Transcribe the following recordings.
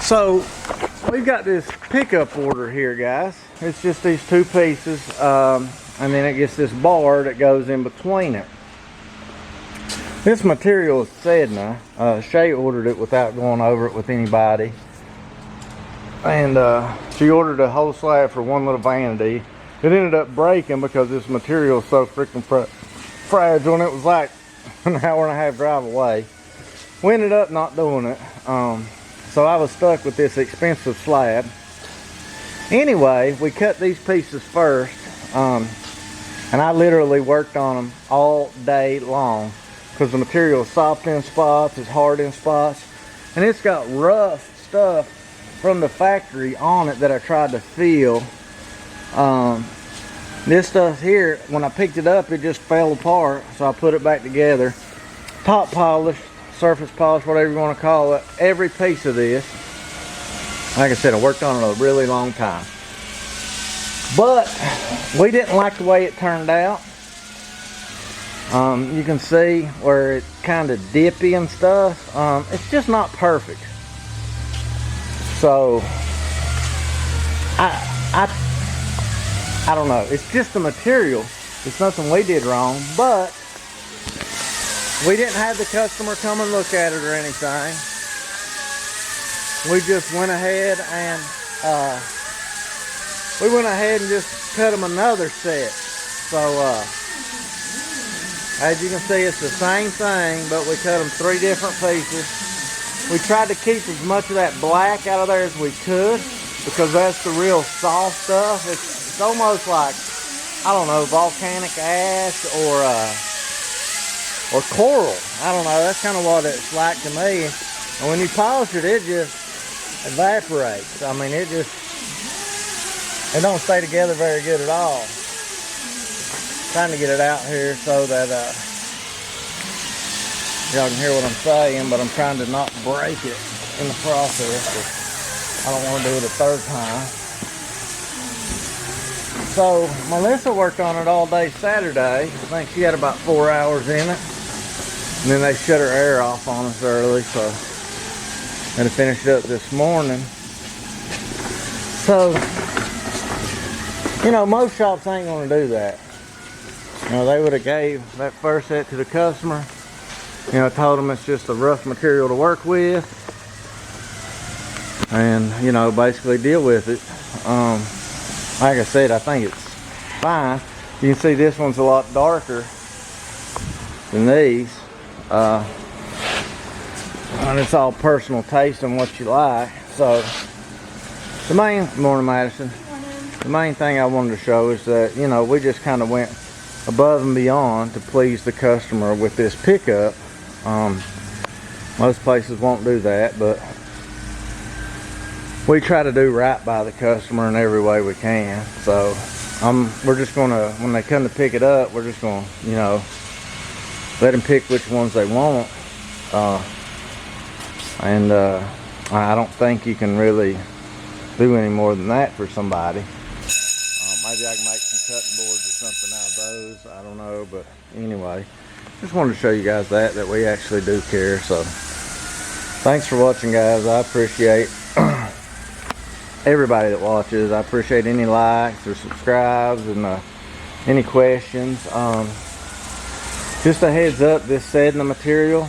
So we've got this pickup order here, guys. It's just these two pieces, and then it gets this bar that goes in between it. This material is Sedna. Shay ordered it without going over it with anybody, and she ordered a whole slab for one little vanity. It ended up breaking because this material is so freaking fragile, and it was like an hour and a half drive away. We ended up not doing it. So I was stuck with this expensive slab. Anyway, we cut these pieces first, and I literally worked on them all day long because the material is soft in spots, it's hard in spots, and it's got rough stuff from the factory on it that I tried to fill. This stuff here, when I picked it up, it just fell apart, so I put it back together. Top polished, surface polish, whatever you want to call it, every piece of this. Like I said, I worked on it a really long time, but we didn't like the way it turned out. You can see where it's kind of dippy and stuff. It's just not perfect. So I don't know, it's just the material. It's nothing we did wrong, but we didn't have the customer come and look at it or anything. We just went ahead and just cut them another set. So as you can see, it's the same thing, but we cut them 3 different pieces. We tried to keep as much of that black out of there as we could because that's the real soft stuff. It's almost like, I don't know, volcanic ash or coral. I don't know, that's kind of what it's like to me. And when you polish it, it just evaporates. I mean, it don't stay together very good at all. Trying to get it out here so that y'all can hear what I'm saying, but I'm trying to not break it in the process. I don't want to do it a third time. So Melissa worked on it all day Saturday. I think she had about 4 hours in it. And then they shut her air off on us early, so I had to finish it up this morning. So, you know, most shops ain't gonna do that. You know, they would have gave that first set to the customer. You know, told them it's just a rough material to work with. And, you know, basically deal with it. Like I said, I think it's fine. You can see this one's a lot darker than these. And it's all personal taste and what you like. So the main, morning Madison, the main thing I wanted to show is that, you know, we just kind of went above and beyond to please the customer with this pickup. Most places won't do that, but we try to do right by the customer in every way we can. So we're just gonna, when they come to pick it up, we're just gonna, you know, let them pick which ones they want. I don't think you can really do any more than that for somebody. Maybe I can make some cutting boards or something out of those. I don't know, but anyway, just wanted to show you guys that we actually do care. So thanks for watching, guys. I appreciate everybody that watches. I appreciate any likes or subscribes and any questions. Just a heads up, this Sedna material,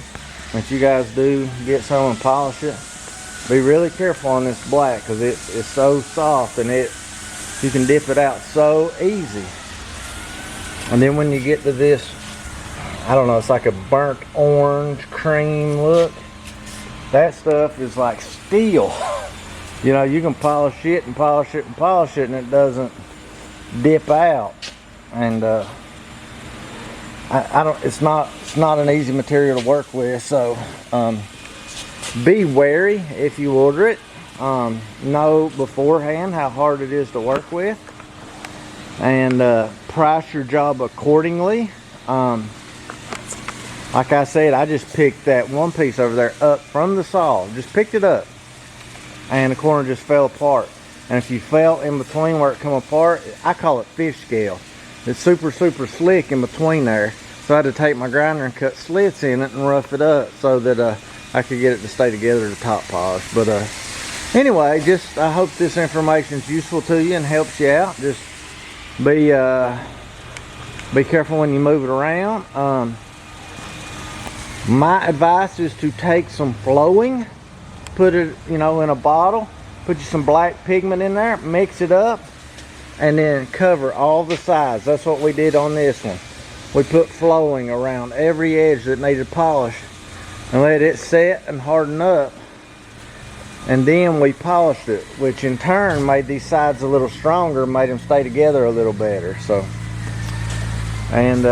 if you guys do get some and polish it, be really careful on this black because it's so soft and you can dip it out so easy. And then when you get to this, I don't know, it's like a burnt orange cream look. That stuff is like steel. You know, you can polish it and polish it and polish it and it doesn't dip out. And it's not an easy material to work with. So be wary if you order it. Know beforehand how hard it is to work with, and price your job accordingly. Like I said, I just picked that one piece over there up from the saw, just picked it up, and the corner just fell apart. And if you felt in between where it come apart, I call it fish scale. It's super slick in between there, so I had to take my grinder and cut slits in it and rough it up so that I could get it to stay together to top polish. But Anyway, just I hope this information is useful to you and helps you out. Just be careful when you move it around. My advice is to take some flowing, put it, you know, in a bottle, put you some black pigment in there, mix it up, and then cover all the sides. That's what we did on this one. We put flowing around every edge that needed polish and let it set and harden up. And then we polished it, which in turn made these sides a little stronger, made them stay together a little better. So, and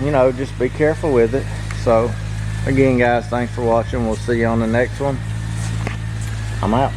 you know, just be careful with it. So again, guys, thanks for watching. We'll see you on the next one. I'm out.